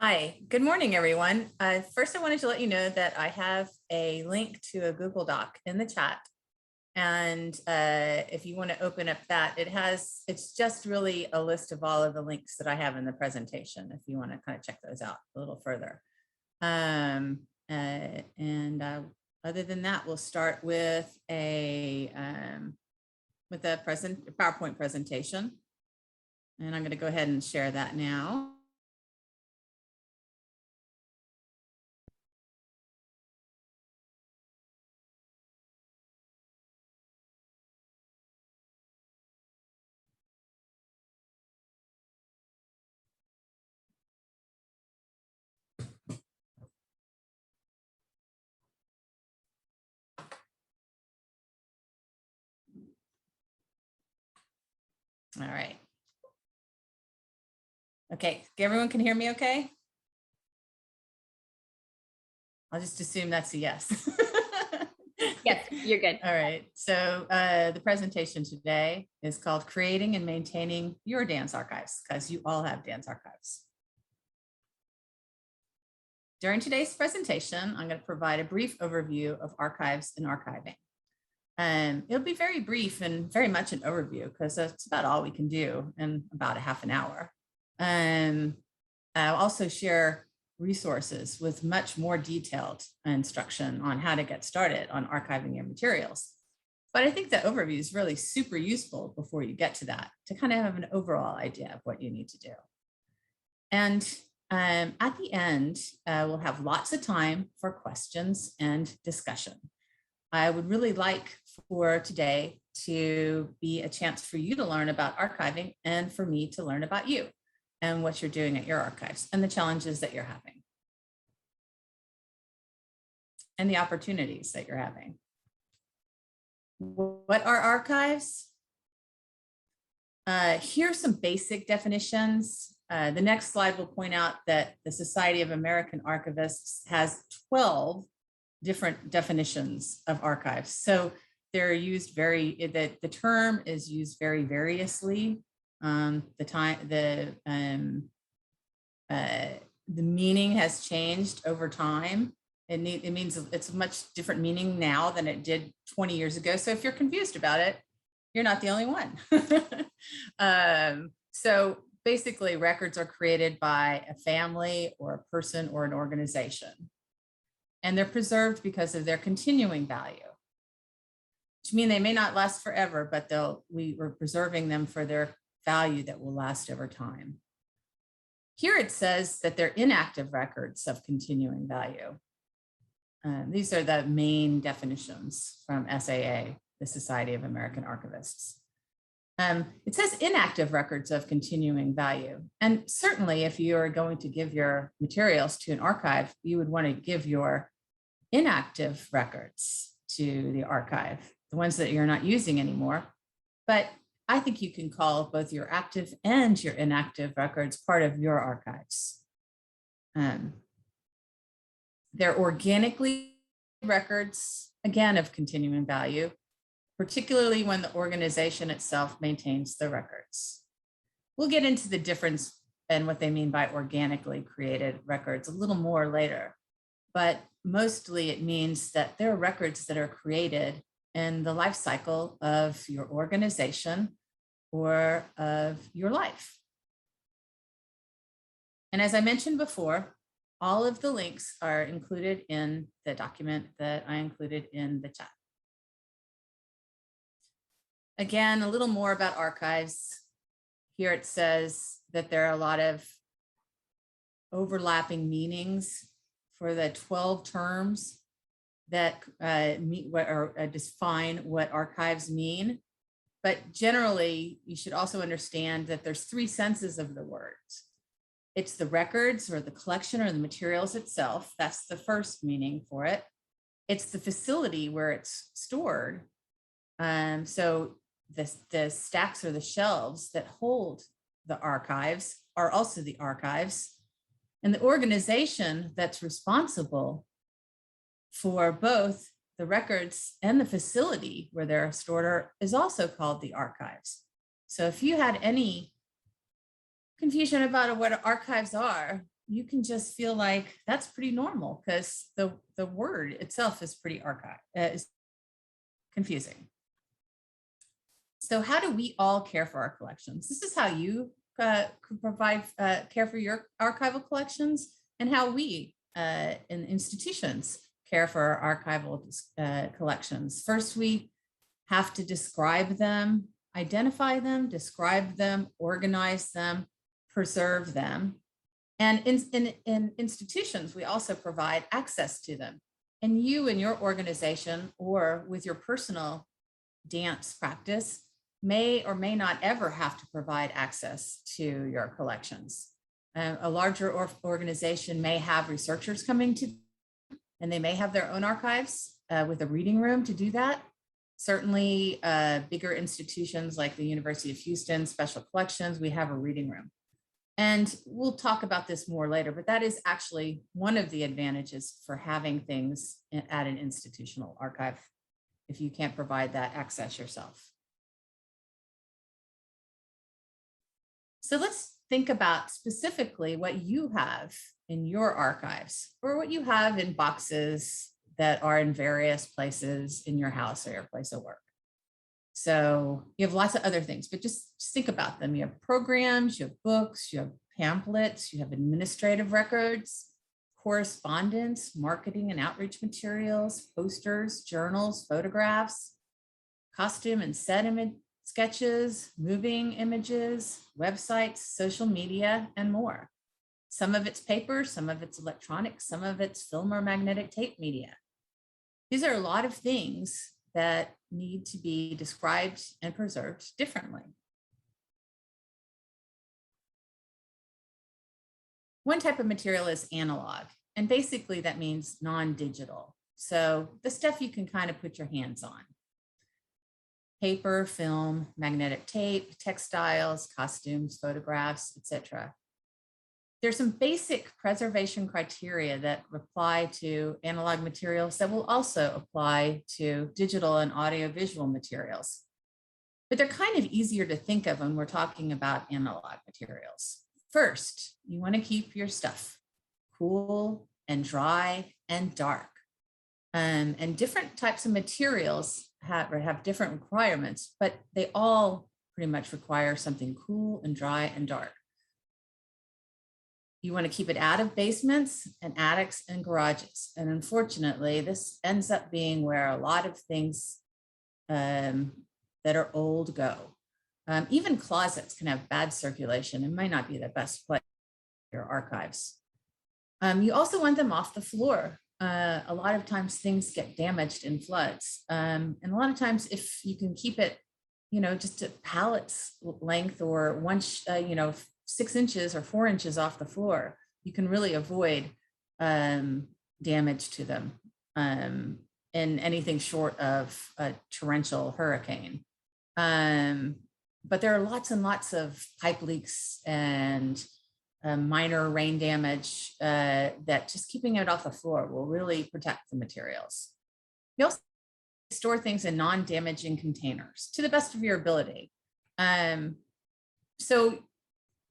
Hi, good morning, everyone. First, I wanted to let you know that I have a link to a Google Doc in the chat. And if you want to open up that, it's just really a list of all of the links that I have in the presentation, if you want to kind of check those out a little further. Other than that, we'll start with a PowerPoint presentation. And I'm going to go ahead and share that now. All right. Okay, everyone can hear me okay? I'll just assume that's a yes. Yes, you're good. All right, so the presentation today is called Creating and Maintaining Your Dance Archives, because you all have dance archives. During today's presentation, I'm going to provide a brief overview of archives and archiving. It'll be very brief and very much an overview because that's about all we can do in about a half an hour. I'll also share resources with much more detailed instruction on how to get started on archiving your materials. But I think the overview is really super useful before you get to that, to kind of have an overall idea of what you need to do. And at the end, we'll have lots of time for questions and discussion. I would really like for today to be a chance for you to learn about archiving and for me to learn about you and what you're doing at your archives and the challenges that you're having and the opportunities that you're having. What are archives? Here are some basic definitions. The next slide will point out that the Society of American Archivists has 12 different definitions of archives. So they're used the term is used very variously. The meaning has changed over time. It means it's a much different meaning now than it did 20 years ago. So if you're confused about it, you're not the only one. So basically, records are created by a family or a person or an organization. And they're preserved because of their continuing value, which means they may not last forever, but we're preserving them for their value that will last over time. Here it says that they're inactive records of continuing value. These are the main definitions from SAA, the Society of American Archivists. It says inactive records of continuing value. And certainly if you are going to give your materials to an archive, you would want to give your inactive records to the archive, the ones that you're not using anymore. But I think you can call both your active and your inactive records part of your archives. They're organically records, again, of continuing value, particularly when the organization itself maintains the records. We'll get into the difference and what they mean by organically created records a little more later, but mostly it means that there are records that are created in the life cycle of your organization or of your life. And as I mentioned before, all of the links are included in the document that I included in the chat. Again, a little more about archives. Here it says that there are a lot of overlapping meanings for the 12 terms that define what archives mean. But generally, you should also understand that there's three senses of the words. It's the records or the collection or the materials itself. That's the first meaning for it. It's the facility where it's stored. So the stacks or the shelves that hold the archives are also the archives. And the organization that's responsible for both the records and the facility where they're stored is also called the archives. So if you had any confusion about what archives are, you can just feel like that's pretty normal because the word itself is pretty is confusing. So how do we all care for our collections? This is how you provide care for your archival collections, and how we in institutions care for our archival collections. First, we have to describe them, identify them, describe them, organize them, preserve them. And in institutions, we also provide access to them. And you in your organization or with your personal dance practice may or may not ever have to provide access to your collections. A larger organization may have researchers coming to, and they may have their own archives with a reading room to do that. Certainly bigger institutions like the University of Houston, Special Collections, we have a reading room. And we'll talk about this more later, but that is actually one of the advantages for having things at an institutional archive if you can't provide that access yourself. So let's think about specifically what you have in your archives or what you have in boxes that are in various places in your house or your place of work. So you have lots of other things, but just think about them. You have programs, you have books, you have pamphlets, you have administrative records, correspondence, marketing and outreach materials, posters, journals, photographs, costume and set image sketches, moving images, websites, social media, and more. Some of it's paper, some of it's electronic, some of it's film or magnetic tape media. These are a lot of things that need to be described and preserved differently. One type of material is analog, and basically that means non-digital. So the stuff you can kind of put your hands on. Paper, film, magnetic tape, textiles, costumes, photographs, etc. There's some basic preservation criteria that apply to analog materials that will also apply to digital and audiovisual materials. But they're kind of easier to think of when we're talking about analog materials. First, you want to keep your stuff cool and dry and dark. And different types of materials have different requirements, but they all pretty much require something cool and dry and dark. You want to keep it out of basements and attics and garages. And unfortunately, this ends up being where a lot of things that are old go. Even closets can have bad circulation and might not be the best place for your archives. You also want them off the floor. A lot of times things get damaged in floods. And a lot of times if you can keep it, just a pallet's length or 6 inches or 4 inches off the floor, you can really avoid damage to them in anything short of a torrential hurricane. But there are lots and lots of pipe leaks and minor rain damage that just keeping it off the floor will really protect the materials. You also store things in non-damaging containers to the best of your ability. So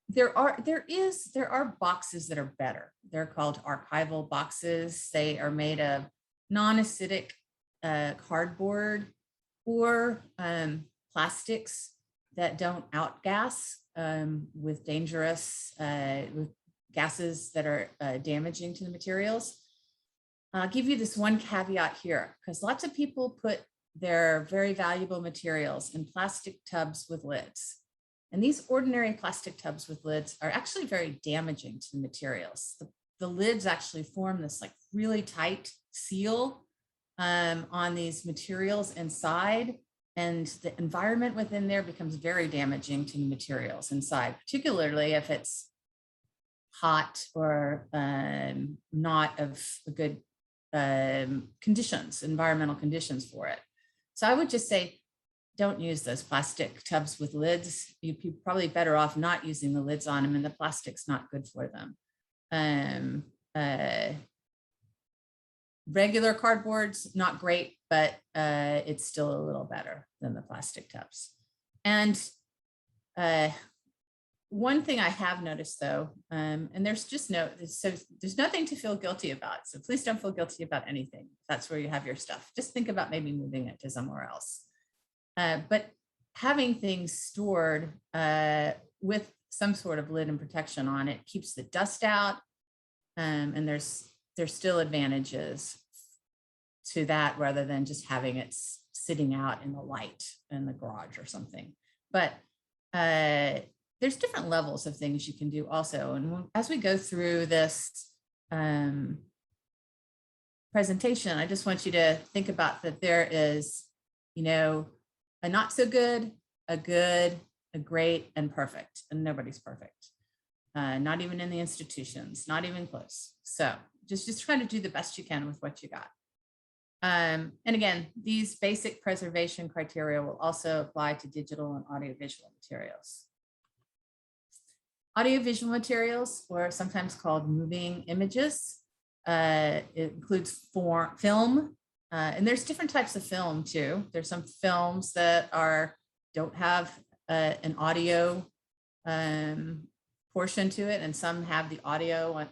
there are boxes that are better. They're called archival boxes. They are made of non-acidic cardboard or plastics that don't outgas with dangerous with gases that are damaging to the materials. I'll give you this one caveat here, because lots of people put their very valuable materials in plastic tubs with lids. And these ordinary plastic tubs with lids are actually very damaging to the materials. The lids actually form this like really tight seal on these materials inside, and the environment within there becomes very damaging to the materials inside, particularly if it's hot or not of good conditions, environmental conditions for it. So I would just say, don't use those plastic tubs with lids. You'd be probably better off not using the lids on them, and the plastic's not good for them. Regular cardboard's not great, but it's still a little better than the plastic tubs. And one thing I have noticed though, and there's nothing to feel guilty about. So please don't feel guilty about anything. That's where you have your stuff. Just think about maybe moving it to somewhere else. But having things stored with some sort of lid and protection on it keeps the dust out. And there's still advantages to that rather than just having it sitting out in the light in the garage or something. But there's different levels of things you can do also. And as we go through this presentation, I just want you to think about that there is, a not so good, a good, a great, and perfect. And nobody's perfect. Not even in the institutions, not even close. So just try to do the best you can with what you got. And again, these basic preservation criteria will also apply to digital and audiovisual materials. Audiovisual materials, or sometimes called moving images, it includes film, and there's different types of film too. There's some films that don't have an audio portion to it, and some have the audio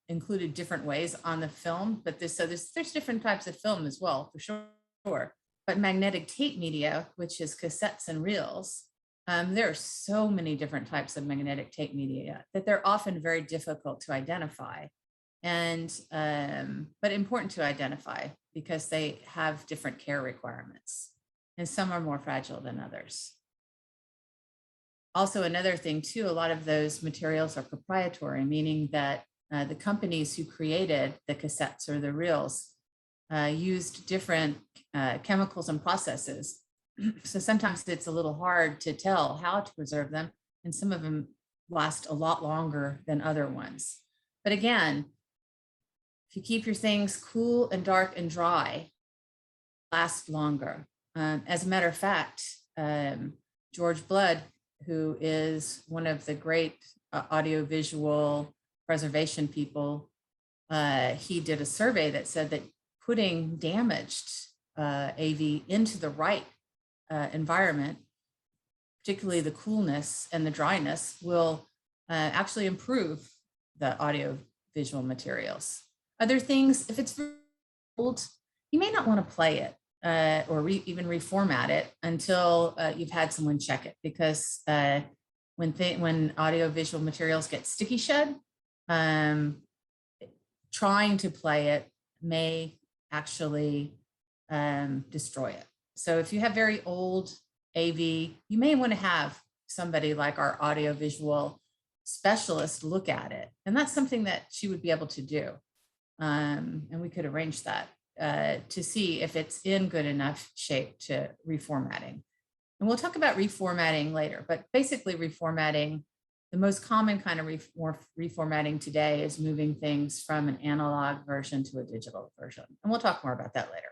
included different ways on the film. But there's different types of film as well, for sure. But magnetic tape media, which is cassettes and reels, there are so many different types of magnetic tape media that they're often very difficult to identify, and but important to identify because they have different care requirements, and some are more fragile than others. Also, another thing too, a lot of those materials are proprietary, meaning that the companies who created the cassettes or the reels used different chemicals and processes. So sometimes it's a little hard to tell how to preserve them, and some of them last a lot longer than other ones. But again, if you keep your things cool and dark and dry, last longer. As a matter of fact, George Blood, who is one of the great audiovisual preservation people, he did a survey that said that putting damaged AV into the right environment, particularly the coolness and the dryness, will actually improve the audio visual materials. Other things, if it's old, you may not want to play it or even reformat it until you've had someone check it, because when audio visual materials get sticky shed, trying to play it may actually destroy it. So if you have very old AV, you may want to have somebody like our audiovisual specialist look at it. And that's something that she would be able to do. And we could arrange that to see if it's in good enough shape to reformatting. And we'll talk about reformatting later, but basically reformatting, the most common kind of reformatting today is moving things from an analog version to a digital version. And we'll talk more about that later.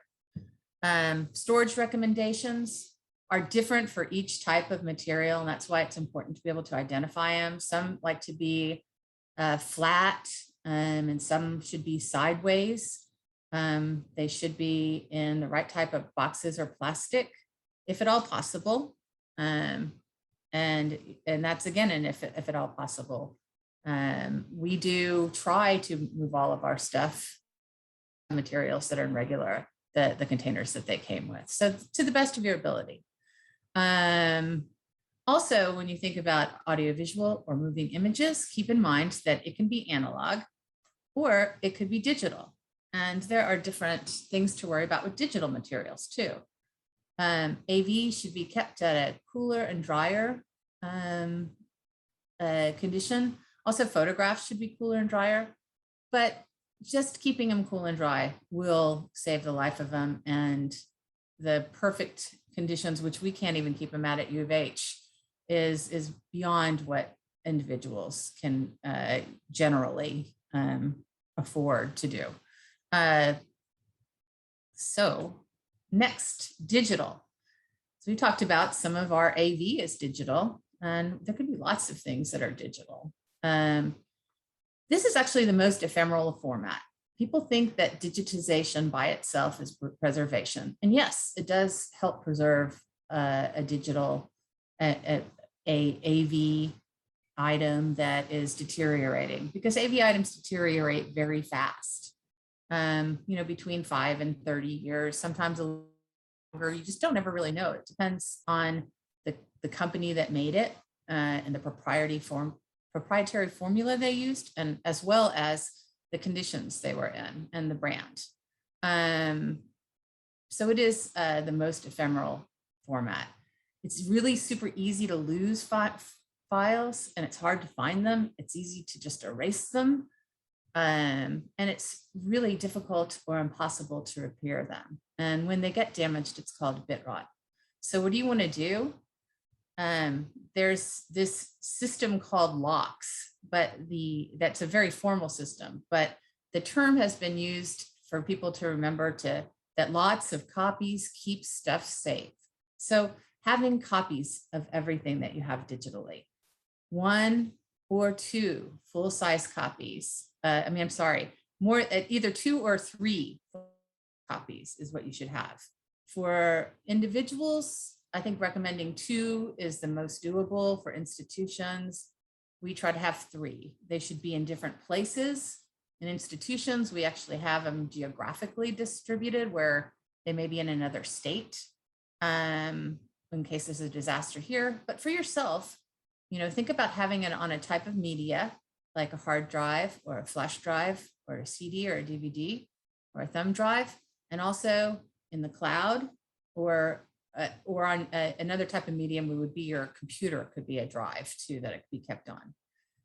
Storage recommendations are different for each type of material, and that's why it's important to be able to identify them. Some like to be flat, and some should be sideways. They should be in the right type of boxes or plastic, if at all possible. And that's again, and if at all possible. We do try to move all of our stuff, materials that are in regular, the containers that they came with. So to the best of your ability. Also, when you think about audiovisual or moving images, keep in mind that it can be analog or it could be digital. And there are different things to worry about with digital materials too. AV should be kept at a cooler and drier condition. Also, photographs should be cooler and drier, but just keeping them cool and dry will save the life of them. And the perfect conditions, which we can't even keep them at U of H, is beyond what individuals can generally afford to do. So next, digital. So we talked about some of our AV is digital, and there could be lots of things that are digital. This is actually the most ephemeral format. People think that digitization by itself is preservation. And yes, it does help preserve a digital a AV item that is deteriorating, because AV items deteriorate very fast. Between 5 and 30 years, sometimes a little longer. You just don't ever really know. It depends on the company that made it and the proprietary formula they used, and as well as the conditions they were in and the brand. So it is the most ephemeral format. It's really super easy to lose files, and it's hard to find them. It's easy to just erase them. And it's really difficult or impossible to repair them. And when they get damaged, it's called bit rot. So what do you want to do? There's this system called locks, but that's a very formal system, but the term has been used for people to remember that lots of copies keep stuff safe. So having copies of everything that you have digitally, 1 or 2 full-size copies. Either 2 or 3 copies is what you should have. For individuals, I think recommending 2 is the most doable. For institutions, we try to have 3. They should be in different places. In institutions, we actually have them geographically distributed, where they may be in another state in case there's a disaster here. But for yourself, think about having it on a type of media, like a hard drive or a flash drive or a CD or a DVD or a thumb drive, and also in the cloud or on another type of medium, would be your computer. It could be a drive too that it could be kept on.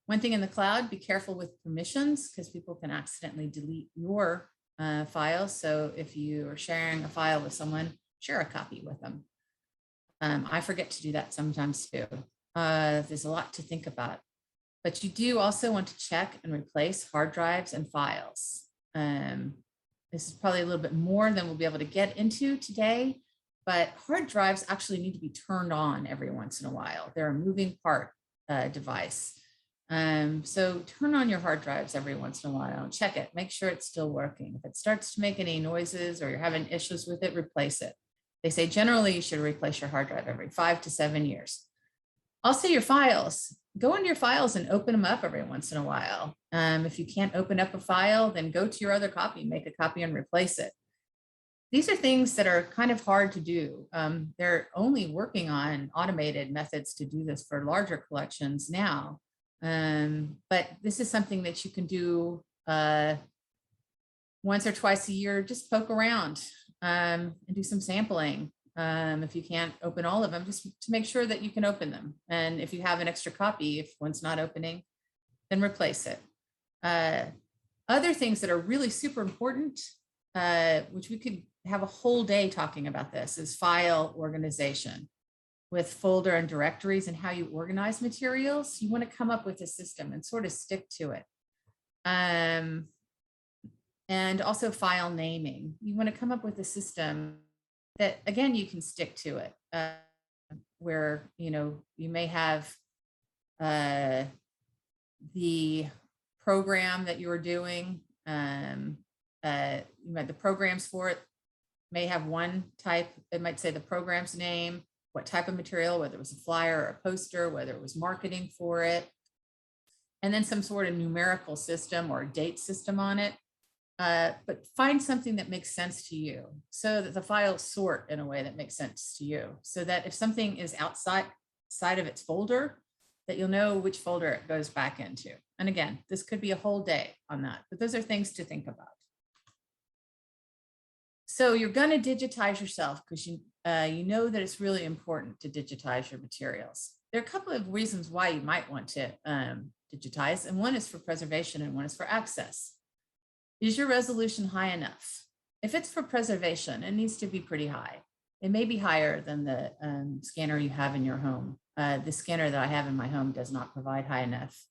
One thing in the cloud, be careful with permissions, because people can accidentally delete your files. So if you are sharing a file with someone, share a copy with them. I forget to do that sometimes too. There's a lot to think about, but you do also want to check and replace hard drives and files. This is probably a little bit more than we'll be able to get into today, but hard drives actually need to be turned on every once in a while. They're a moving part device. So turn on your hard drives every once in a while and check it, make sure it's still working. If it starts to make any noises or you're having issues with it, replace it. They say generally you should replace your hard drive every 5 to 7 years. Also your files, go into your files and open them up every once in a while. If you can't open up a file, then go to your other copy, make a copy and replace it. These are things that are kind of hard to do. They're only working on automated methods to do this for larger collections now. But this is something that you can do once or twice a year. Just poke around and do some sampling. If you can't open all of them, just to make sure that you can open them. And if you have an extra copy, if one's not opening, then replace it. Other things that are really super important, which we could have a whole day talking about this, is file organization with folder and directories and how you organize materials. You want to come up with a system and sort of stick to it. And also file naming. You want to come up with a system that, again, you can stick to it, where, you may have the program that you are doing. The programs for it may have one type. It might say the program's name, what type of material, whether it was a flyer or a poster, whether it was marketing for it, and then some sort of numerical system or date system on it. But find something that makes sense to you, so that the files sort in a way that makes sense to you, so that if something is outside of its folder, that you'll know which folder it goes back into. And again, this could be a whole day on that, but those are things to think about. So you're going to digitize yourself because you know that it's really important to digitize your materials. There are a couple of reasons why you might want to digitize, and one is for preservation and one is for access. Is your resolution high enough? If it's for preservation, it needs to be pretty high. It may be higher than the scanner you have in your home. The scanner that I have in my home does not provide high enough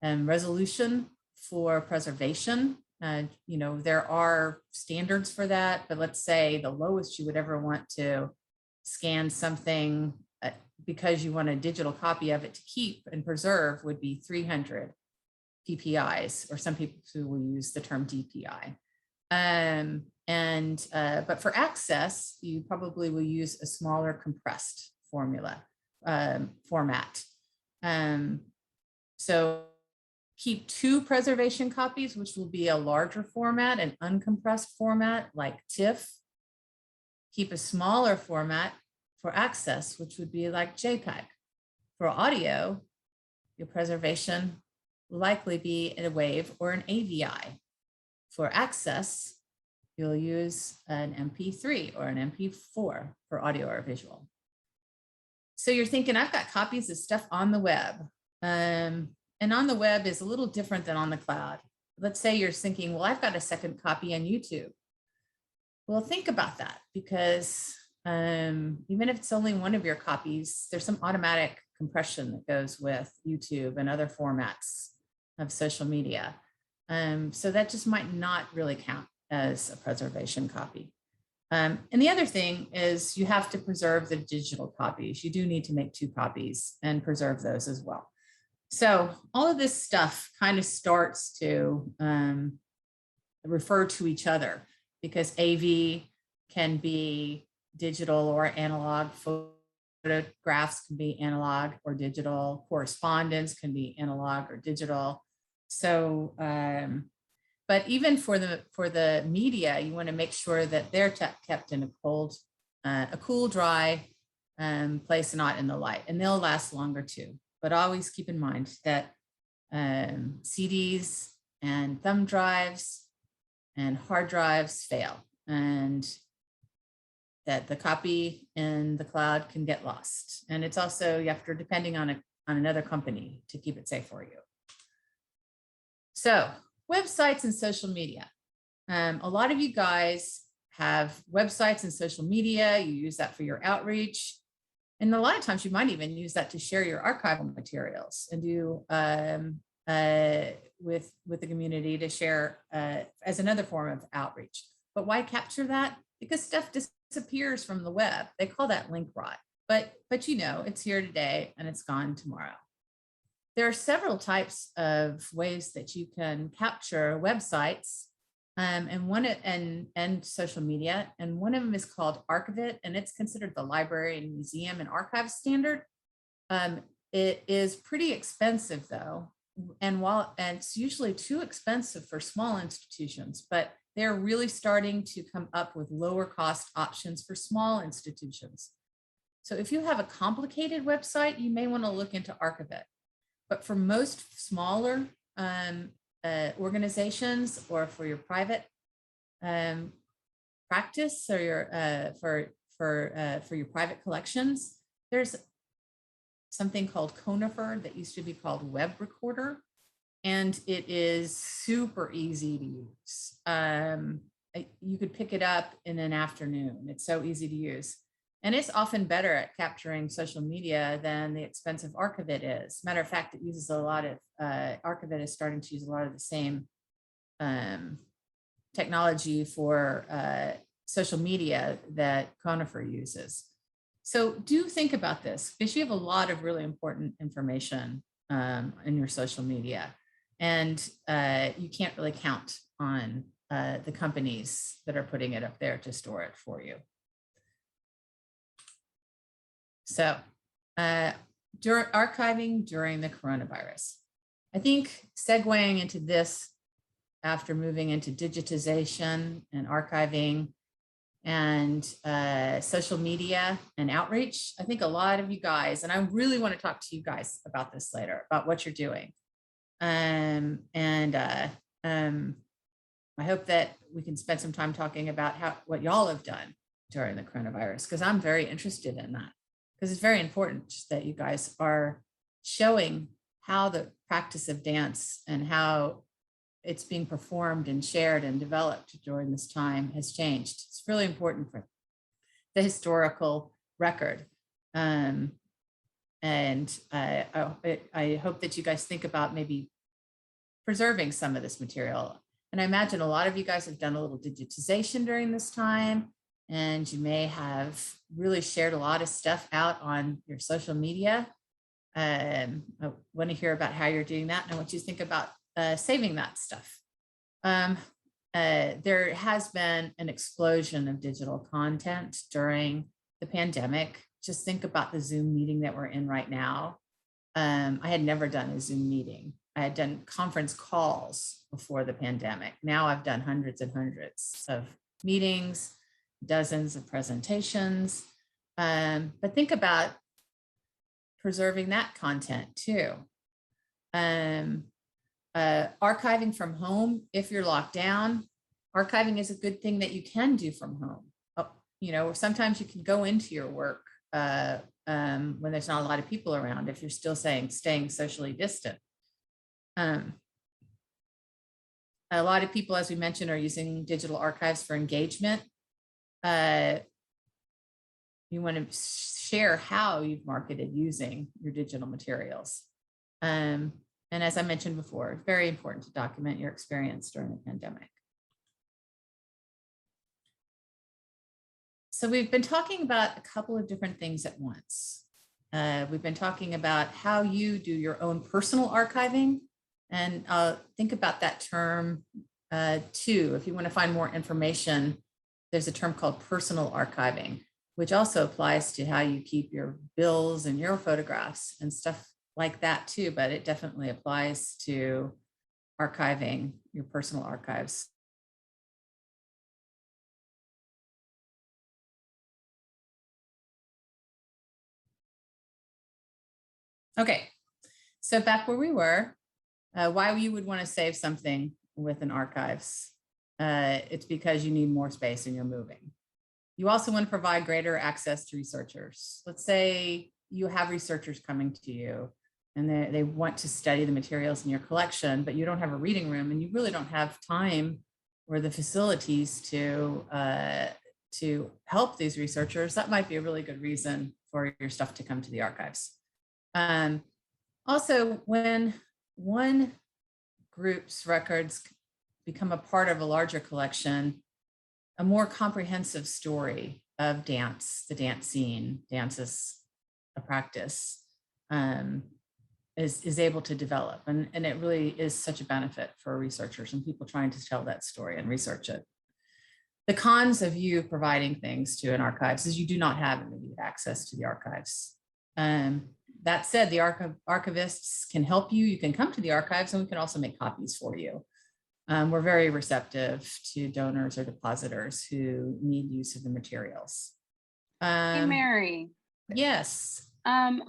resolution for preservation. There are standards for that, but let's say the lowest you would ever want to scan something because you want a digital copy of it to keep and preserve would be 300 PPIs, or some people who will use the term DPI. But for access, you probably will use a smaller compressed formula, format. So keep 2 preservation copies, which will be a larger format, an uncompressed format like TIFF. Keep a smaller format for access, which would be like JPEG. For audio, your preservation will likely be a WAV or an AVI. For access, you'll use an MP3 or an MP4 for audio or visual. So you're thinking, I've got copies of stuff on the web. And on the web is a little different than on the cloud. Let's say you're thinking, well, I've got a second copy on YouTube. Well, think about that, because even if it's only one of your copies, there's some automatic compression that goes with YouTube and other formats of social media. So that just might not really count as a preservation copy. And the other thing is you have to preserve the digital copies. You do need to make 2 copies and preserve those as well. So all of this stuff kind of starts to refer to each other, because AV can be digital or analog, photographs can be analog or digital, correspondence can be analog or digital. So, but even for the media, you want to make sure that they're kept in a cool, dry place and not in the light, and they'll last longer too. But always keep in mind that CDs and thumb drives and hard drives fail, and that the copy in the cloud can get lost. And it's also, you have to, depending on another company to keep it safe for you. So websites and social media. A lot of you guys have websites and social media. You use that for your outreach. And a lot of times you might even use that to share your archival materials and do with the community to share as another form of outreach. But why capture that? Because stuff disappears from the web. They call that link rot. But you know, it's here today and it's gone tomorrow. There are several types of ways that you can capture websites and social media. And one of them is called Archivist, and it's considered the library and museum and archive standard. It is pretty expensive though. And it's usually too expensive for small institutions, but they're really starting to come up with lower cost options for small institutions. So if you have a complicated website, you may want to look into Archivist. But for most smaller organizations, or for your private practice, or your for your private collections, there's something called Conifer that used to be called Web Recorder, and it is super easy to use. You could pick it up in an afternoon. It's so easy to use. And it's often better at capturing social media than the expensive Archivist is. Matter of fact, it uses a lot of, Archivist is starting to use a lot of the same technology for social media that Conifer uses. So do think about this, because you have a lot of really important information in your social media, and you can't really count on the companies that are putting it up there to store it for you. So archiving during the coronavirus. I think segueing into this after moving into digitization and archiving and social media and outreach, I think a lot of you guys, and I really want to talk to you guys about this later, about what you're doing. I hope that we can spend some time talking about what y'all have done during the coronavirus, because I'm very interested in that. Because it's very important that you guys are showing how the practice of dance and how it's being performed and shared and developed during this time has changed. It's really important for the historical record. I hope that you guys think about maybe preserving some of this material. And I imagine a lot of you guys have done a little digitization during this time, and you may have really shared a lot of stuff out on your social media. I want to hear about how you're doing that, and I want you to think about saving that stuff. There has been an explosion of digital content during the pandemic, just think about the Zoom meeting that we're in right now. I had never done a Zoom meeting. I had done conference calls before the pandemic. Now I've done hundreds and hundreds of meetings, dozens of presentations. But think about preserving that content too. Archiving from home, if you're locked down, archiving is a good thing that you can do from home. Sometimes you can go into your work when there's not a lot of people around, if you're still staying socially distant. A lot of people, as we mentioned, are using digital archives for engagement. You want to share how you've marketed using your digital materials. And as I mentioned before, very important to document your experience during the pandemic. So we've been talking about a couple of different things at once. We've been talking about how you do your own personal archiving, and think about that term too. If you want to find more information, there's a term called personal archiving, which also applies to how you keep your bills and your photographs and stuff like that too, but it definitely applies to archiving your personal archives. Okay, so back where we were, why you would want to save something with an archives. It's because you need more space and you're moving. You also want to provide greater access to researchers. Let's say you have researchers coming to you and they want to study the materials in your collection, but you don't have a reading room and you really don't have time or the facilities to help these researchers. That might be a really good reason for your stuff to come to the archives. Also, when one group's records become a part of a larger collection, a more comprehensive story of dance, the dance scene, dance is a practice, is able to develop. And it really is such a benefit for researchers and people trying to tell that story and research it. The cons of you providing things to an archives is you do not have immediate access to the archives. That said, the archivists can help you. You can come to the archives and we can also make copies for you. We're very receptive to donors or depositors who need use of the materials. Hey, Mary. Yes.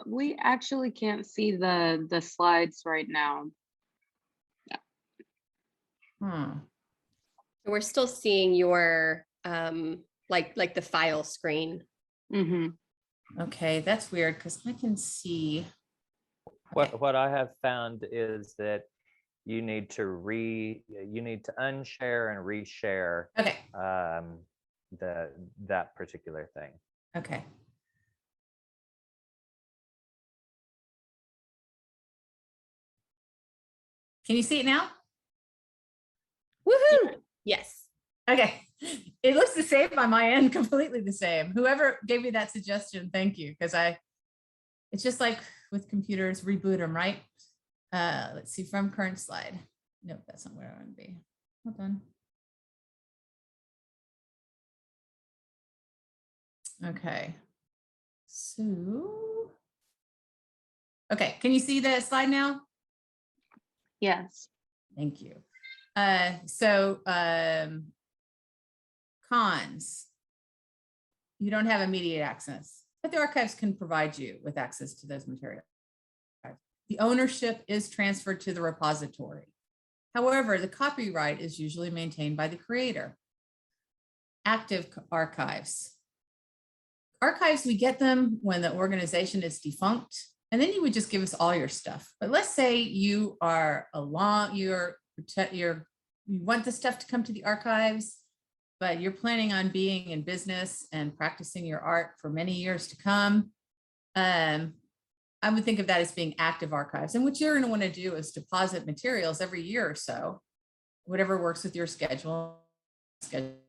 We actually can't see the slides right now. Yeah. We're still seeing your like the file screen. Mm-hmm. Okay, that's weird because I can see. What I have found is that you need to unshare and reshare. Okay. That particular thing. Okay. Can you see it now? Woohoo! Yes. Okay. It looks the same on my end, completely the same. Whoever gave me that suggestion, thank you. Because it's just like with computers, reboot them, right? Let's see, from current slide. Nope, that's not where I want to be. Hold on. Okay. So, okay, can you see the slide now? Yes. Thank you. Cons. You don't have immediate access, but the archives can provide you with access to those materials. The ownership is transferred to the repository. However, the copyright is usually maintained by the creator. Active archives. Archives, we get them when the organization is defunct, and then you would just give us all your stuff. But let's say you are you want the stuff to come to the archives, but you're planning on being in business and practicing your art for many years to come. I would think of that as being active archives. And what you're going to want to do is deposit materials every year or so, whatever works with your schedule. But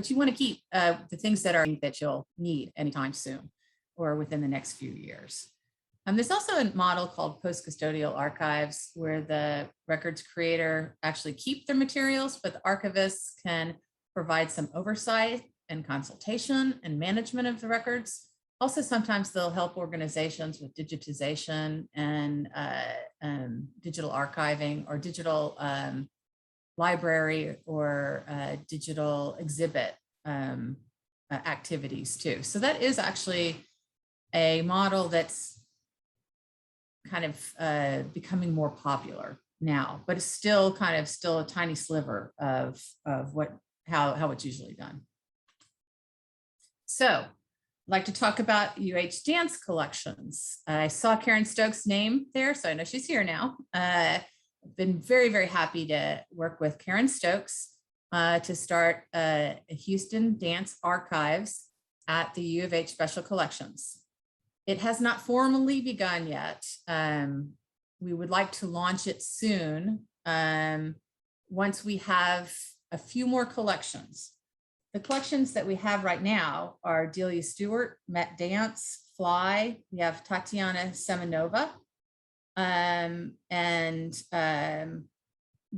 you want to keep the things that you'll need anytime soon or within the next few years. There's also a model called post-custodial archives where the records creator actually keep their materials, but the archivists can provide some oversight and consultation and management of the records. Also, sometimes they'll help organizations with digitization and digital archiving or digital library or digital exhibit activities too. So that is actually a model that's kind of becoming more popular now, but it's still a tiny sliver of how it's usually done. So I'd like to talk about UH dance collections. I saw Karen Stokes' name there, so I know she's here now. I've been very, very happy to work with Karen Stokes to start Houston Dance Archives at the U of H Special Collections. It has not formally begun yet. We would like to launch it soon once we have a few more collections. The collections that we have right now are Delia Stewart, Met Dance, Fly. We have Tatiana Semenova.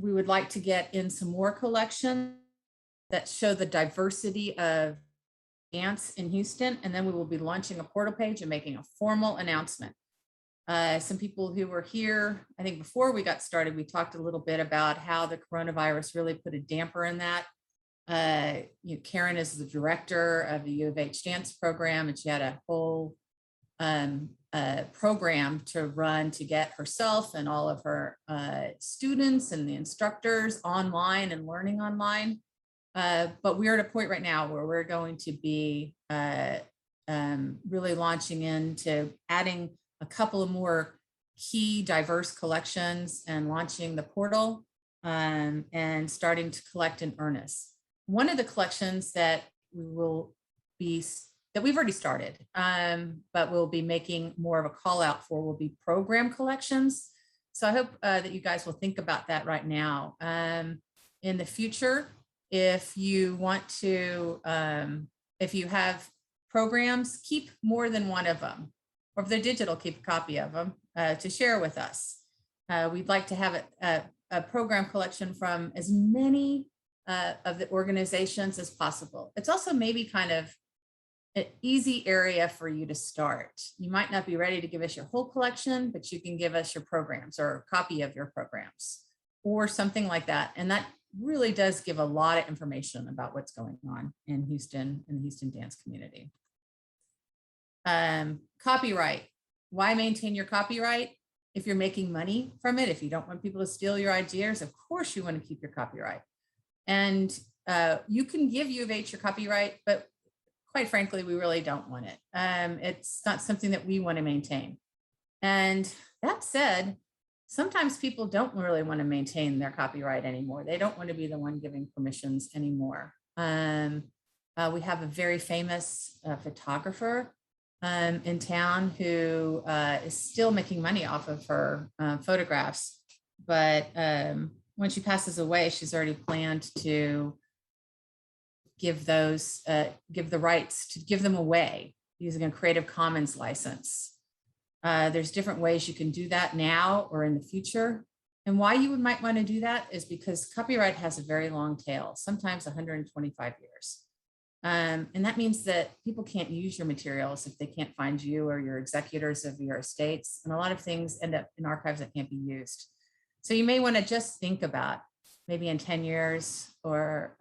We would like to get in some more collections that show the diversity of dance in Houston. And then we will be launching a portal page and making a formal announcement. Some people who were here, I think before we got started, we talked a little bit about how the coronavirus really put a damper in that. Karen is the director of the U of H dance program, and she had a whole program to run to get herself and all of her students and the instructors online and learning online. But we're at a point right now where we're going to be really launching into adding a couple of more key diverse collections and launching the portal and starting to collect in earnest. One of the collections that we've already started, but we'll be making more of a call out for will be program collections. So I hope that you guys will think about that right now. In the future, if you want to, if you have programs, keep more than one of them, or if they're digital, keep a copy of them to share with us. We'd like to have a program collection from as many of the organizations as possible. It's also maybe kind of an easy area for you to start. You might not be ready to give us your whole collection, but you can give us your programs or a copy of your programs or something like that. And that really does give a lot of information about what's going on in Houston and the Houston dance community. Copyright. Why maintain your copyright? If you're making money from it, if you don't want people to steal your ideas, of course you want to keep your copyright. And you can give U of H your copyright, but quite frankly, we really don't want it. It's not something that we want to maintain. And that said, sometimes people don't really want to maintain their copyright anymore. They don't want to be the one giving permissions anymore. We have a very famous photographer in town who is still making money off of her photographs. But when she passes away, she's already planned to give those, give the rights to give them away using a Creative Commons license. There's different ways you can do that now or in the future. And why you might want to do that is because copyright has a very long tail, sometimes 125 years. And that means that people can't use your materials if they can't find you or your executors of your estates. And a lot of things end up in archives that can't be used. So you may want to just think about maybe in 10 years or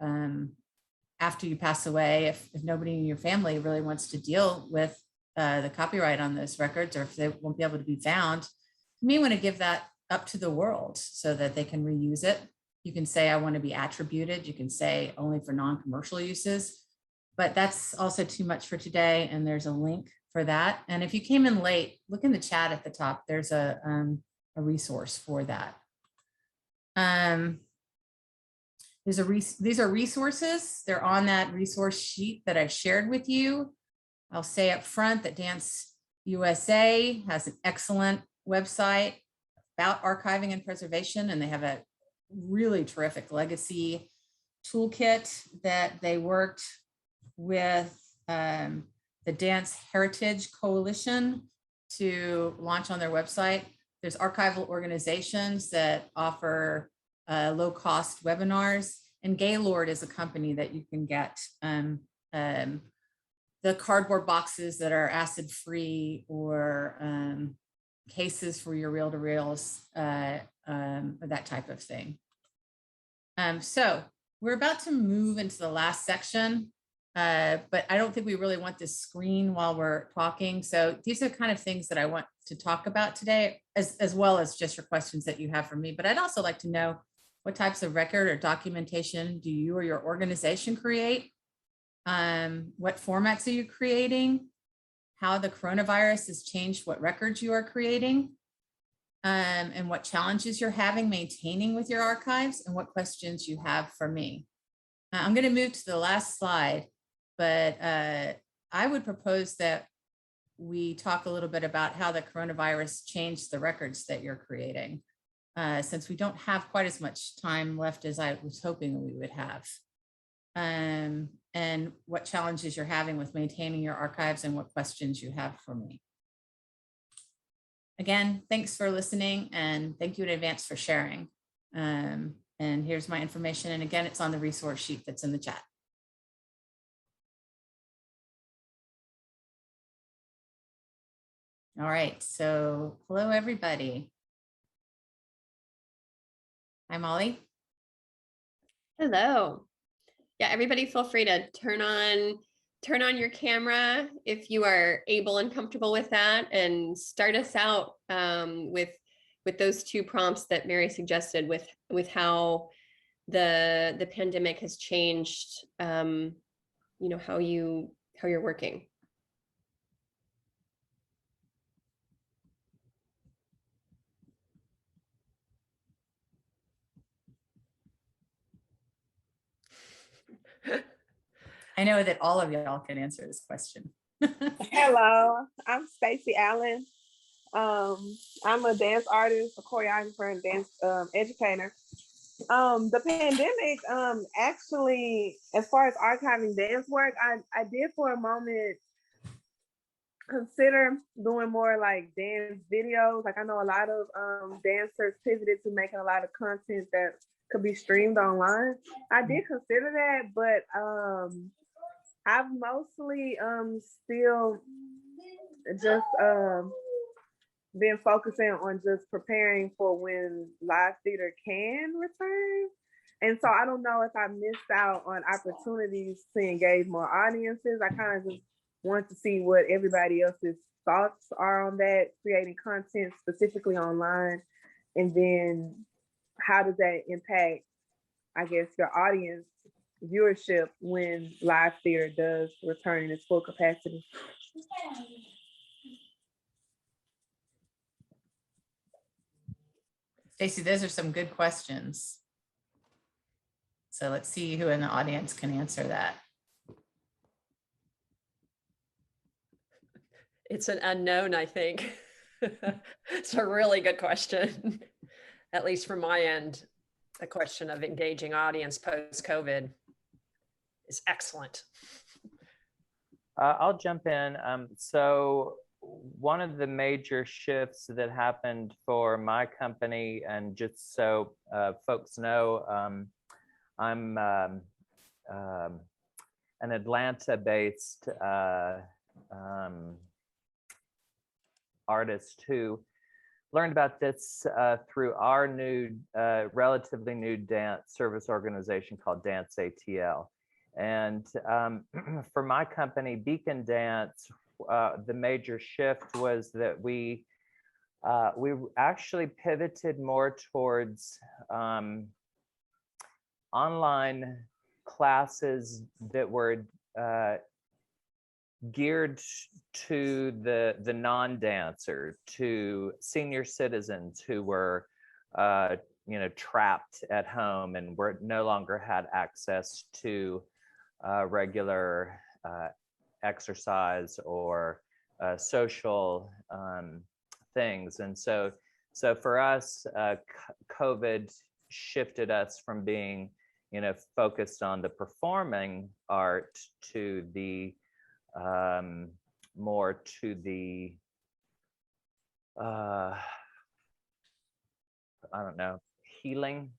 after you pass away, if nobody in your family really wants to deal with the copyright on those records, or if they won't be able to be found, you may want to give that up to the world so that they can reuse it. You can say, I want to be attributed. You can say only for non-commercial uses, but that's also too much for today. And there's a link for that. And if you came in late, look in the chat at the top. There's a resource for that. These are resources. They're on that resource sheet that I shared with you. I'll say up front that Dance USA has an excellent website about archiving and preservation, and they have a really terrific legacy toolkit that they worked with the Dance Heritage Coalition to launch on their website. There's archival organizations that offer low-cost webinars. And Gaylord is a company that you can get the cardboard boxes that are acid free, or cases for your reel-to-reels, that type of thing. So we're about to move into the last section, but I don't think we really want this screen while we're talking. So these are kind of things that I want to talk about today, as well as just your questions that you have for me. But I'd also like to know, what types of record or documentation do you or your organization create? What formats are you creating? How the coronavirus has changed what records you are creating? And what challenges you're having maintaining with your archives, and what questions you have for me. I'm going to move to the last slide, but I would propose that we talk a little bit about how the coronavirus changed the records that you're creating, since we don't have quite as much time left as I was hoping we would have. And what challenges you're having with maintaining your archives, and what questions you have for me. Again, thanks for listening, and thank you in advance for sharing. And here's my information. And again, it's on the resource sheet that's in the chat. All right, so hello, everybody. Hi, Molly. Hello. Yeah, everybody feel free to turn on your camera if you are able and comfortable with that, and start us out with those two prompts that Mary suggested, with how the pandemic has changed how you're working. I know that all of y'all can answer this question. Hello, I'm Stacey Allen. I'm a dance artist, a choreographer, and dance educator. The pandemic, actually, as far as archiving dance work, I did for a moment consider doing more like dance videos. Like, I know a lot of dancers pivoted to making a lot of content that could be streamed online. I did consider that, but I've mostly still just been focusing on just preparing for when live theater can return. And so I don't know if I missed out on opportunities to engage more audiences. I kind of just want to see what everybody else's thoughts are on that, creating content specifically online. And then how does that impact, I guess, your audience viewership when live theater does return in its full capacity? Stacey, those are some good questions. So let's see who in the audience can answer that. It's an unknown, I think. It's a really good question. At least from my end, the question of engaging audience post-COVID is excellent. I'll jump in. So one of the major shifts that happened for my company, and just so folks know, I'm an Atlanta-based artist who learned about this through our new, relatively new dance service organization called Dance ATL. And for my company, Beacon Dance, the major shift was that we actually pivoted more towards online classes that were geared to the non-dancer, to senior citizens who were trapped at home and were no longer had access to regular exercise or social things. And so for us, COVID shifted us from being focused on the performing art to the more to the I don't know, healing,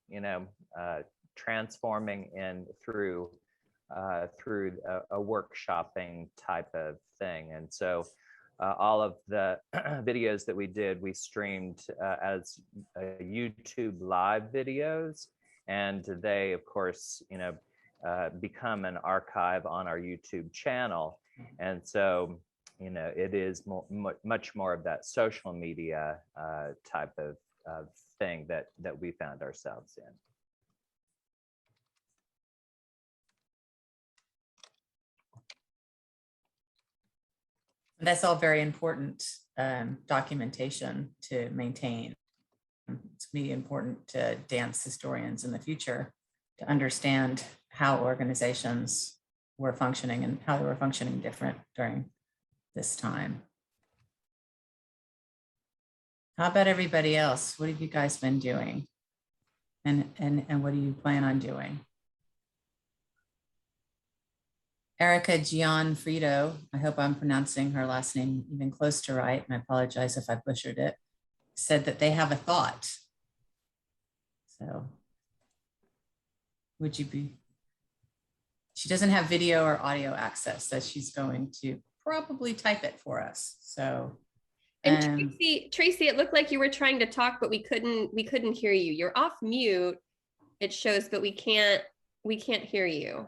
transforming in through a workshopping type of thing. And so all of the videos that we did, we streamed as YouTube live videos, and they, of course, become an archive on our YouTube channel. And so, it is much more of that social media type of thing that we found ourselves in. That's all very important documentation to maintain. It's going to be important to dance historians in the future to understand how organizations were functioning and how they were functioning different during this time. How about everybody else? What have you guys been doing? And what do you plan on doing? Erica Gianfrido, I hope I'm pronouncing her last name even close to right, and I apologize if I butchered it, said that they have a thought. So would you be, she doesn't have video or audio access, so she's going to probably type it for us. So, and Tracy, it looked like you were trying to talk, but we couldn't hear you. You're off mute, it shows, but we can't hear you.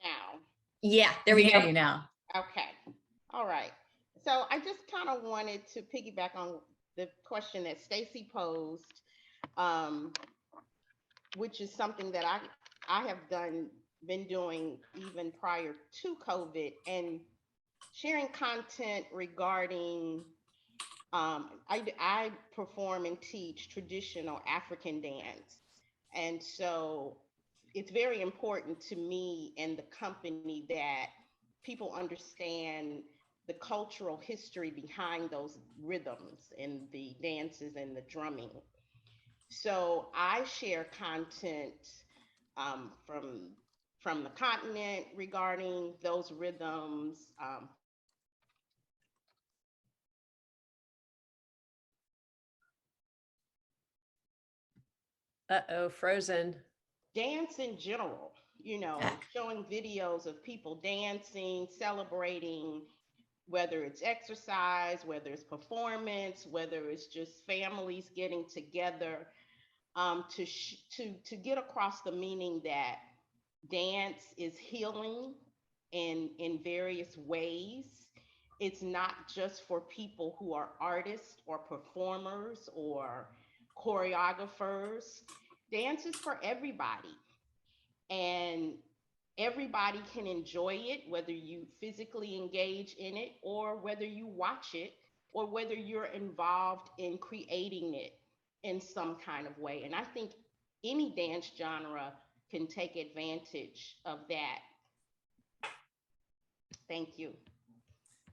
Now. Yeah, there we go. You now. Okay. All right. So I just kind of wanted to piggyback on the question that Stacy posed, which is something that I have been doing even prior to COVID, and sharing content regarding, I perform and teach traditional African dance. And so it's very important to me and the company that people understand the cultural history behind those rhythms and the dances and the drumming. So I share content from the continent regarding those rhythms. Uh-oh, frozen. Dance in general, showing videos of people dancing, celebrating, whether it's exercise, whether it's performance, whether it's just families getting together, to get across the meaning that dance is healing in various ways. It's not just for people who are artists or performers or choreographers. Dance is for everybody, and everybody can enjoy it, whether you physically engage in it or whether you watch it or whether you're involved in creating it in some kind of way. And I think any dance genre can take advantage of that. Thank you.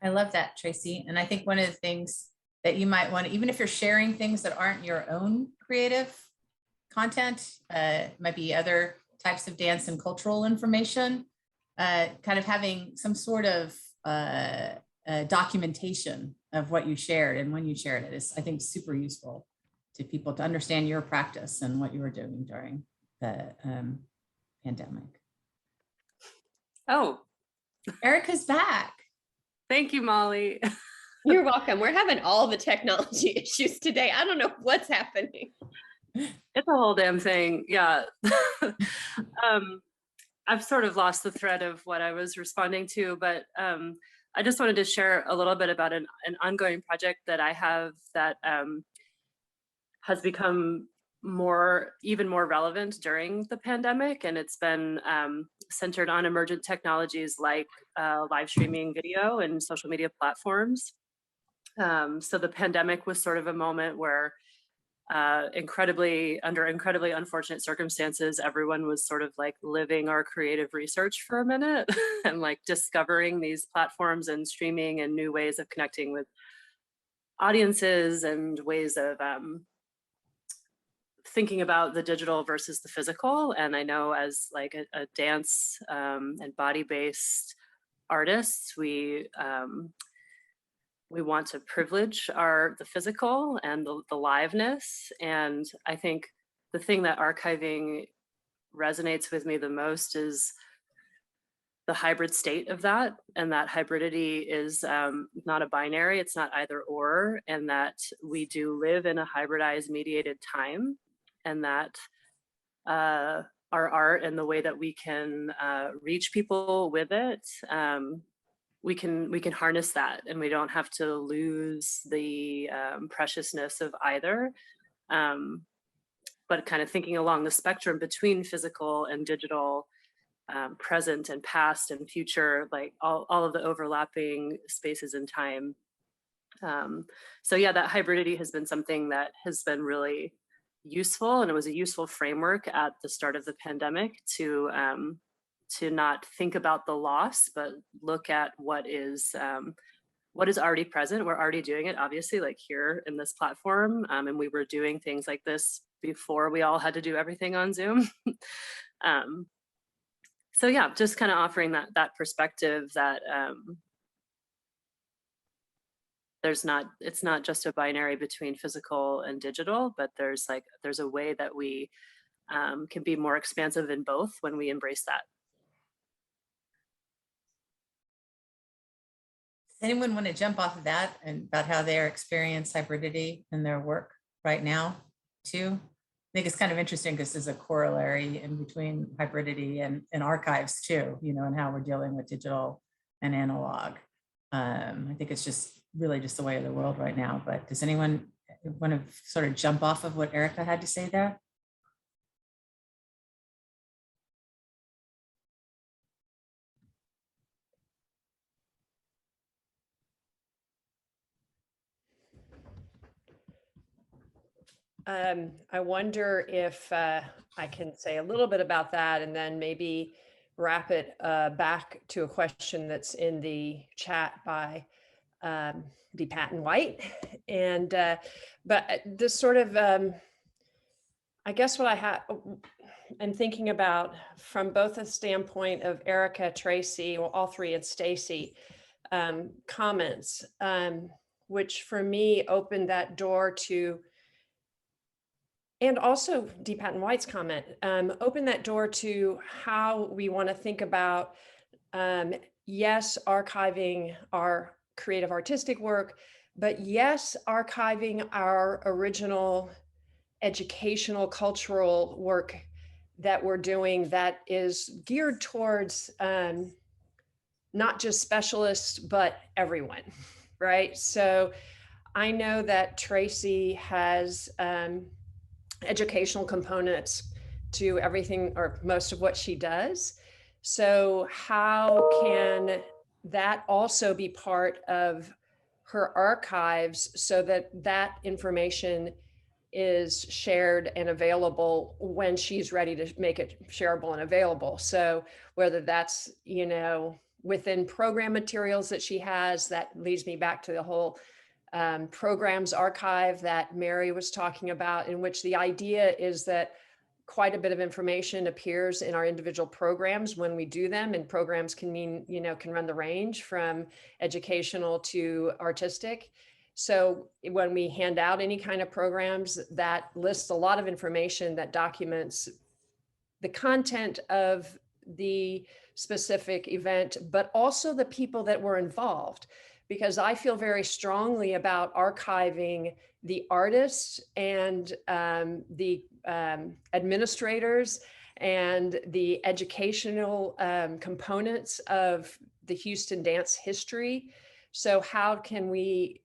I love that, Tracy. And I think one of the things that you might want, even if you're sharing things that aren't your own creative content, might be other types of dance and cultural information, kind of having some sort of documentation of what you shared and when you shared it is, I think, super useful to people to understand your practice and what you were doing during the pandemic. Oh, Erica's back. thank you, Molly. You're welcome. We're having all the technology issues today. I don't know what's happening. It's a whole damn thing. Yeah. I've sort of lost the thread of what I was responding to, but I just wanted to share a little bit about an ongoing project that I have that has become even more relevant during the pandemic. And it's been centered on emergent technologies like live streaming video and social media platforms. So the pandemic was sort of a moment where under incredibly unfortunate circumstances, everyone was sort of like living our creative research for a minute and like discovering these platforms and streaming and new ways of connecting with audiences and ways of thinking about the digital versus the physical. And I know as like a dance and body-based artists, we want to privilege the physical and the liveness. And I think the thing that archiving resonates with me the most is the hybrid state of that, and that hybridity is not a binary, it's not either or, and that we do live in a hybridized mediated time, and that our art and the way that we can reach people with it, we can harness that, and we don't have to lose the preciousness of either. But kind of thinking along the spectrum between physical and digital, present and past and future, like all of the overlapping spaces in time. So yeah, that hybridity has been something that has been really useful, and it was a useful framework at the start of the pandemic to not think about the loss, but look at what is already present. We're already doing it, obviously, like here in this platform, and we were doing things like this before we all had to do everything on Zoom. So yeah, just kind of offering that perspective that it's not just a binary between physical and digital, but there's a way that we can be more expansive in both when we embrace that. Does anyone want to jump off of that and about how they experience hybridity in their work right now too? I think it's kind of interesting because there's a corollary in between hybridity and archives too, and how we're dealing with digital and analog. I think it's just really just the way of the world right now. But does anyone want to sort of jump off of what Erica had to say there? I wonder if I can say a little bit about that and then maybe wrap it back to a question that's in the chat by the Patton White. And but this sort of, I guess what I'm thinking about from both a standpoint of Erica, Tracy, well, all three, and Stacy comments, which for me opened that door to, and also D. Patton White's comment, open that door to how we want to think about, yes, archiving our creative artistic work, but yes, archiving our original educational, cultural work that we're doing that is geared towards not just specialists, but everyone, right? So I know that Tracy has educational components to everything or most of what she does. So how can that also be part of her archives so that that information is shared and available when she's ready to make it shareable and available? So whether that's, within program materials that she has, that leads me back to the whole programs archive that Mary was talking about, in which the idea is that quite a bit of information appears in our individual programs when we do them, and programs can mean, can run the range from educational to artistic. So when we hand out any kind of programs, that lists a lot of information that documents the content of the specific event, but also the people that were involved. Because I feel very strongly about archiving the artists and the administrators and the educational components of the Houston dance history. So how can we,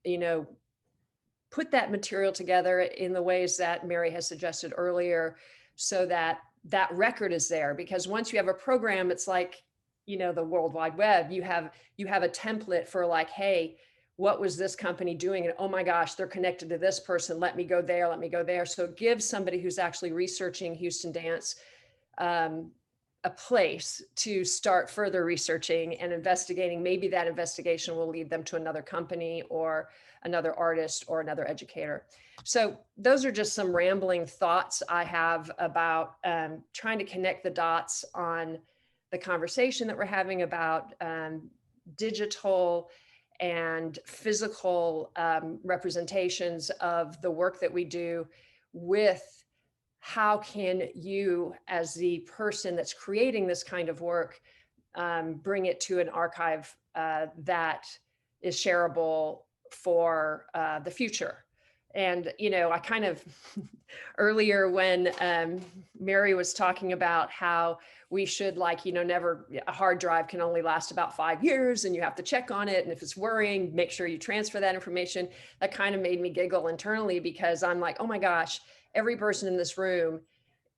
put that material together in the ways that Mary has suggested earlier, so that that record is there? Because once you have a program, it's like, the World Wide Web, you have a template for like, hey, what was this company doing? And oh my gosh, they're connected to this person. Let me go there, let me go there. So it gives somebody who's actually researching Houston dance a place to start further researching and investigating. Maybe that investigation will lead them to another company or another artist or another educator. So those are just some rambling thoughts I have about trying to connect the dots on the conversation that we're having about digital and physical representations of the work that we do, with how can you, as the person that's creating this kind of work, bring it to an archive that is shareable for the future? And, you know, I kind of earlier when Mary was talking about how we should, like, you know, never, a hard drive can only last about 5 years and you have to check on it. And if it's worrying, make sure you transfer that information. That kind of made me giggle internally, because I'm like, oh my gosh, every person in this room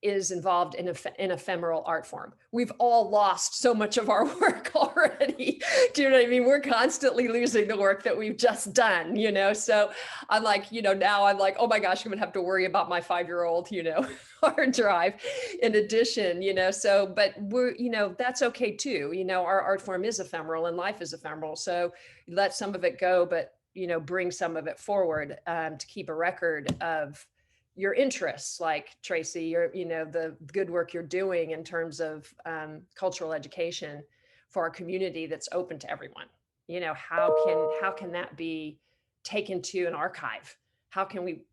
is involved in an ephemeral art form. We've all lost so much of our work already. Do you know what I mean? We're constantly losing the work that we've just done, you know? So I'm like, you know, now I'm like, oh my gosh, I'm gonna have to worry about my 5-year-old, you know, hard drive in addition, you know? So, but we're, you know, that's okay too. You know, our art form is ephemeral and life is ephemeral. So let some of it go, but, you know, bring some of it forward to keep a record of your interests, like Tracy, your, you know, the good work you're doing in terms of cultural education for our community that's open to everyone. You know, how can that be taken to an archive? How can we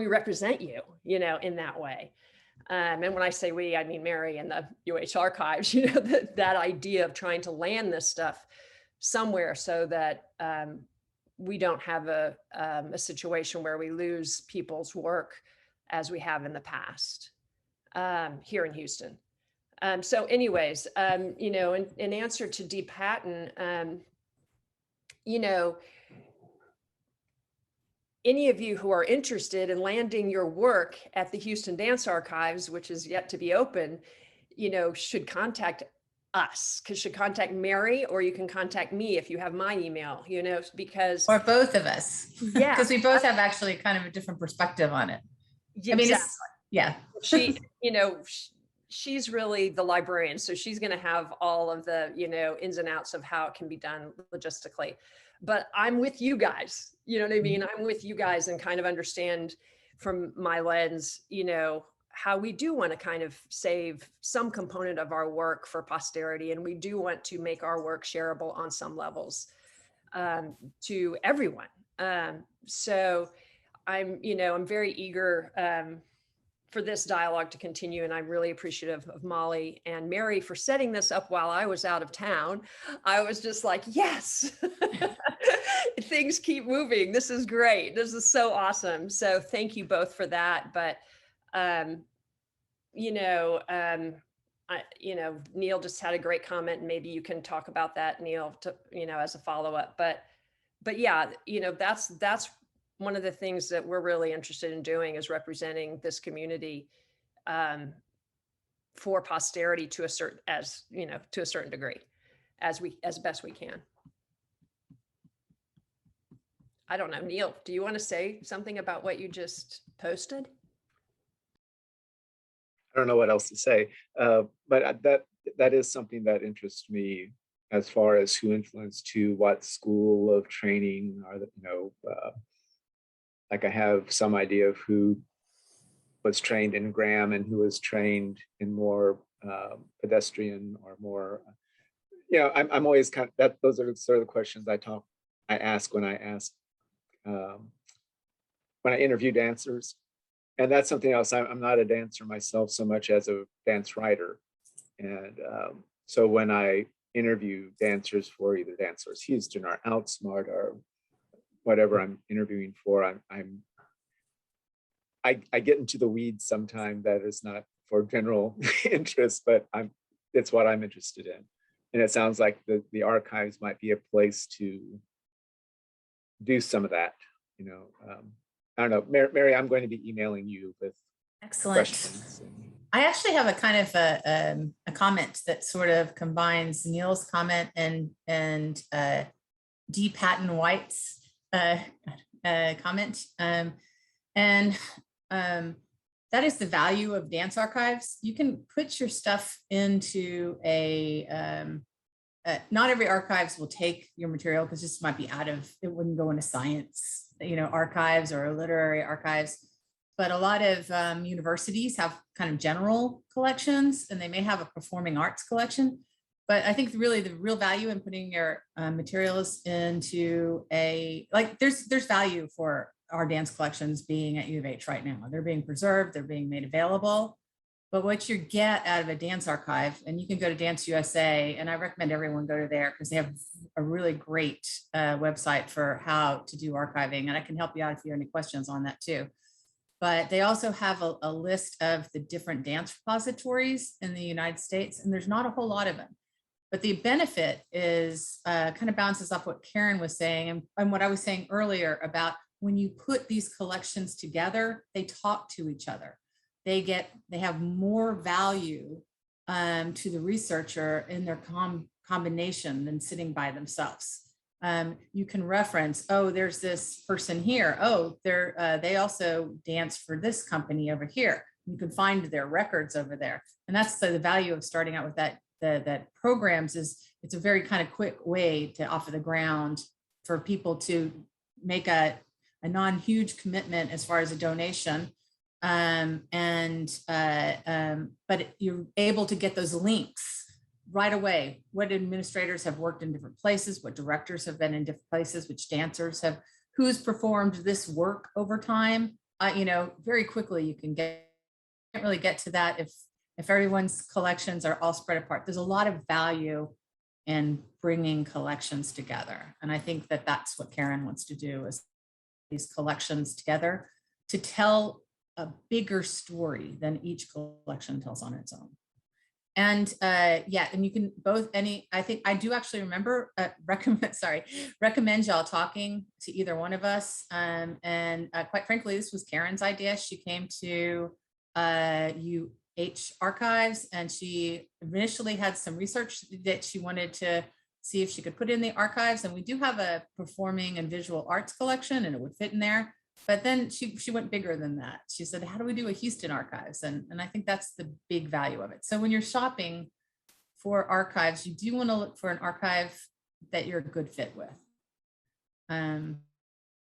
represent you, you know, in that way? And when I say we, I mean Mary and the UH archives, you know, that idea of trying to land this stuff somewhere so that we don't have a situation where we lose people's work as we have in the past here in Houston. So anyways, you know, in answer to Dee Patton, you know, any of you who are interested in landing your work at the Houston Dance Archives, which is yet to be open, you know, should contact us, should contact Mary, or you can contact me if you have my email, you know, because. Or both of us. Yeah. Because we both have actually kind of a different perspective on it. Exactly. I mean, it's, yeah. She, you know, she's really the librarian. So she's going to have all of the, you know, ins and outs of how it can be done logistically. But I'm with you guys, you know what I mean? I'm with you guys and kind of understand from my lens, you know, how we do want to kind of save some component of our work for posterity. And we do want to make our work shareable on some levels to everyone. So I'm, you know, I'm very eager for this dialogue to continue. And I'm really appreciative of Molly and Mary for setting this up while I was out of town. I was just like, yes, things keep moving. This is great. This is so awesome. So thank you both for that. But, you know, you know, Neil just had a great comment, and maybe you can talk about that, Neil, to, you know, as a follow-up. But yeah, you know, that's one of the things that we're really interested in doing, is representing this community for posterity to a certain degree, as best we can. I don't know, Neil, do you want to say something about what you just posted? I don't know what else to say, but that is something that interests me, as far as who influenced who, what school of training are, you know, like I have some idea of who was trained in Graham and who was trained in more pedestrian or more, you know, I'm always kind of, that those are sort of the questions I ask when I interview dancers. And that's something else. I'm not a dancer myself so much as a dance writer. And so when I interview dancers for either Dancers Houston or Outsmart or whatever I'm interviewing for, I get into the weeds sometime that is not for general interest, but it's what I'm interested in. And it sounds like the archives might be a place to do some of that, you know. I don't know, Mary, I'm going to be emailing you with questions. I actually have a kind of a comment that sort of combines Neil's comment and Dee Patton White's comment. And that is the value of dance archives. You can put your stuff into not every archives will take your material, because this might be it wouldn't go into science, you know, archives or literary archives. But a lot of universities have kind of general collections, and they may have a performing arts collection. But I think really the real value in putting your materials into there's value for our dance collections being at U of H right now. They're being preserved, they're being made available. But what you get out of a dance archive, and you can go to Dance USA, and I recommend everyone go to there because they have a really great website for how to do archiving. And I can help you out if you have any questions on that too. But they also have a list of the different dance repositories in the United States, and there's not a whole lot of them. But the benefit is kind of bounces off what Karen was saying and what I was saying earlier about when you put these collections together, they talk to each other. They have more value to the researcher in their combination than sitting by themselves. You can reference, oh, there's this person here. Oh, they also dance for this company over here. You can find their records over there. And that's the value of starting out with that programs is it's a very kind of quick way to off the ground for people to make a non-huge commitment as far as a donation. But you're able to get those links right away. What administrators have worked in different places, what directors have been in different places, which dancers have, who's performed this work over time. Very quickly you can can't really get to that if everyone's collections are all spread apart. There's a lot of value in bringing collections together. And I think that that's what Karen wants to do is these collections together to tell a bigger story than each collection tells on its own. And and you can I think I do actually remember, recommend y'all talking to either one of us. Quite frankly, this was Karen's idea. She came to UH Archives and she initially had some research that she wanted to see if she could put in the archives. And we do have a performing and visual arts collection and it would fit in there. But then she went bigger than that. She said, how do we do a Houston archives? And I think that's the big value of it. So when you're shopping for archives, you do want to look for an archive that you're a good fit with.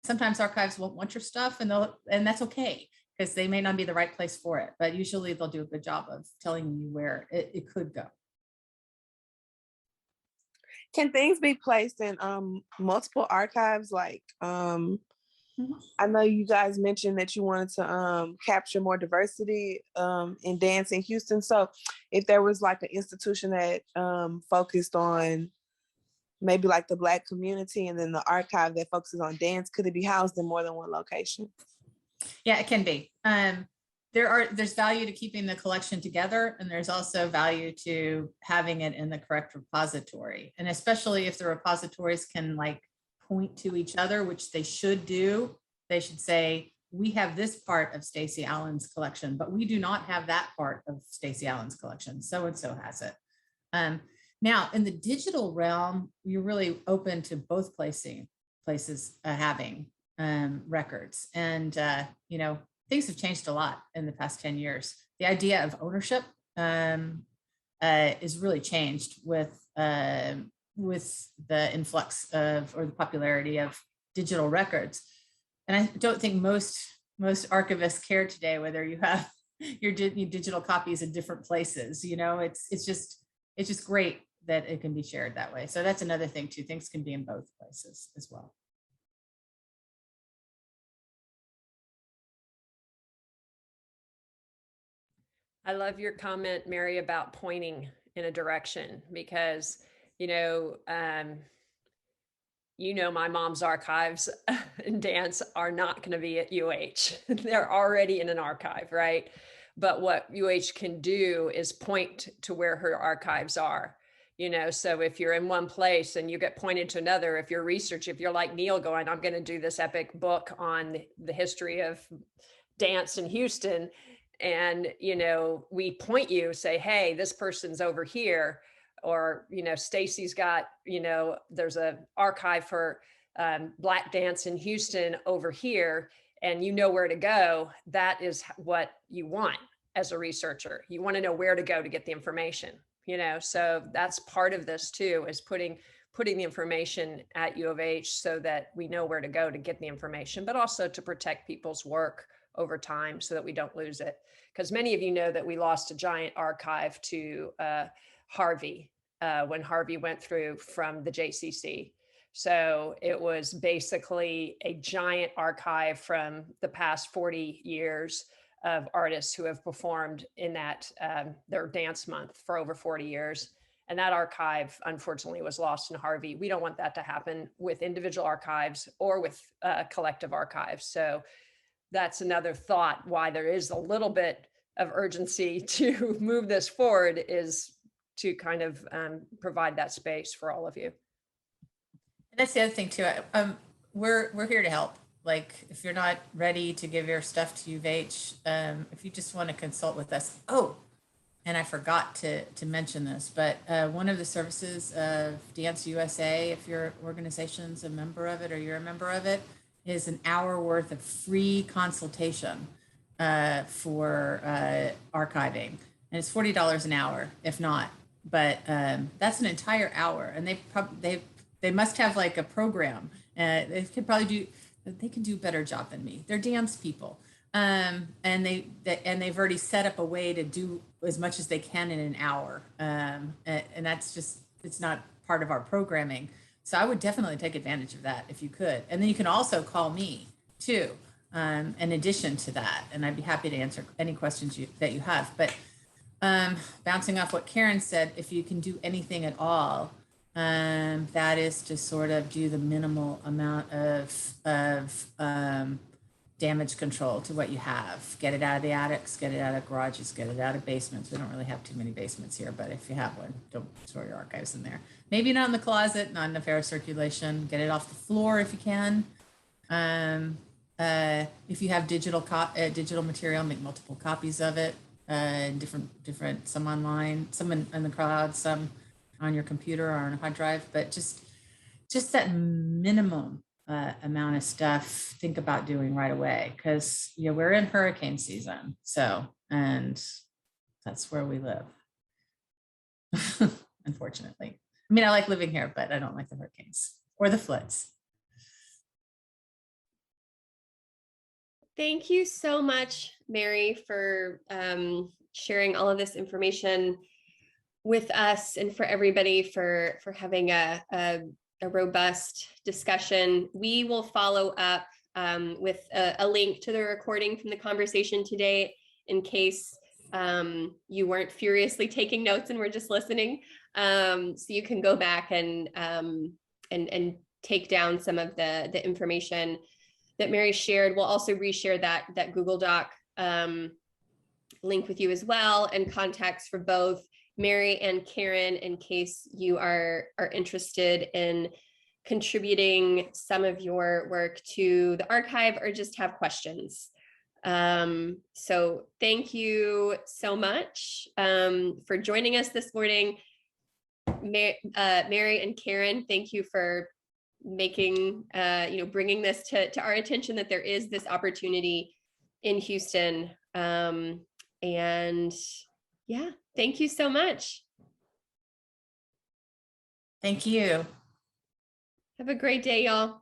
Sometimes archives won't want your stuff and that's okay because they may not be the right place for it, but usually they'll do a good job of telling you where it could go. Can things be placed in multiple archives? Like, I know you guys mentioned that you wanted to capture more diversity in dance in Houston. So if there was like an institution that focused on maybe like the Black community and then the archive that focuses on dance, could it be housed in more than one location? Yeah, it can be. There's value to keeping the collection together, and there's also value to having it in the correct repository. And especially if the repositories can like point to each other, which they should do. They should say, we have this part of Stacey Allen's collection, but we do not have that part of Stacey Allen's collection. So-and-so has it. Now in the digital realm, you're really open to both places having records. And, things have changed a lot in the past 10 years. The idea of ownership is really changed with the influx of, or the popularity of digital records. And I don't think most archivists care today whether you have your digital copies in different places. It's just great that it can be shared that way. So that's another thing too. Things can be in both places as well. I love your comment, Mary, about pointing in a direction because, my mom's archives in dance are not going to be at UH. They're already in an archive, right? But what UH can do is point to where her archives are. So if you're in one place and you get pointed to another, if you're like Neil going, I'm going to do this epic book on the history of dance in Houston, and, we point you, say, hey, this person's over here, or, Stacey's got, there's an archive for Black dance in Houston over here, and you know where to go. That is what you want as a researcher. You want to know where to go to get the information, so that's part of this too, is putting the information at U of H so that we know where to go to get the information, but also to protect people's work over time so that we don't lose it. Because many of you know that we lost a giant archive to Harvey when Harvey went through from the JCC. So it was basically a giant archive from the past 40 years of artists who have performed in that their dance month for over 40 years. And that archive, unfortunately, was lost in Harvey. We don't want that to happen with individual archives or with collective archives. So that's another thought why there is a little bit of urgency to move this forward, is to kind of provide that space for all of you. And that's the other thing too. We're here to help. Like, if you're not ready to give your stuff to UVH, if you just want to consult with us. Oh, and I forgot to mention this, but one of the services of Dance USA, if your organization's a member of it or you're a member of it, is an hour worth of free consultation for archiving. And it's $40 an hour, if not. But that's an entire hour. And they must have like a program. They can do a better job than me. They're dance people. And they've already set up a way to do as much as they can in an hour. And that's just, it's not part of our programming. So I would definitely take advantage of that if you could. And then you can also call me too, in addition to that. And I'd be happy to answer any questions that you have. But bouncing off what Karen said, if you can do anything at all, that is to sort of do the minimal amount of damage control to what you have. Get it out of the attics, get it out of garages, get it out of basements. We don't really have too many basements here, but if you have one, don't store your archives in there. Maybe not in the closet, not in the fair circulation. Get it off the floor if you can. If you have digital material, make multiple copies of it. Different, some online, some in the cloud, some on your computer or on a hard drive, but just that minimum amount of stuff think about doing right away, because we're in hurricane season, and that's where we live. Unfortunately, I mean, I like living here, but I don't like the hurricanes or the floods. Thank you so much, Mary, for sharing all of this information with us, and for everybody for having a robust discussion. We will follow up with a link to the recording from the conversation today, in case you weren't furiously taking notes and were just listening. So you can go back and take down some of the information that Mary shared. We'll also reshare that Google Doc link with you as well, and contacts for both Mary and Karen, in case you are interested in contributing some of your work to the archive or just have questions. So thank you so much for joining us this morning. Mary and Karen, thank you for making, bringing this to our attention, that there is this opportunity in Houston. And yeah, thank you so much. Thank you. Have a great day, y'all.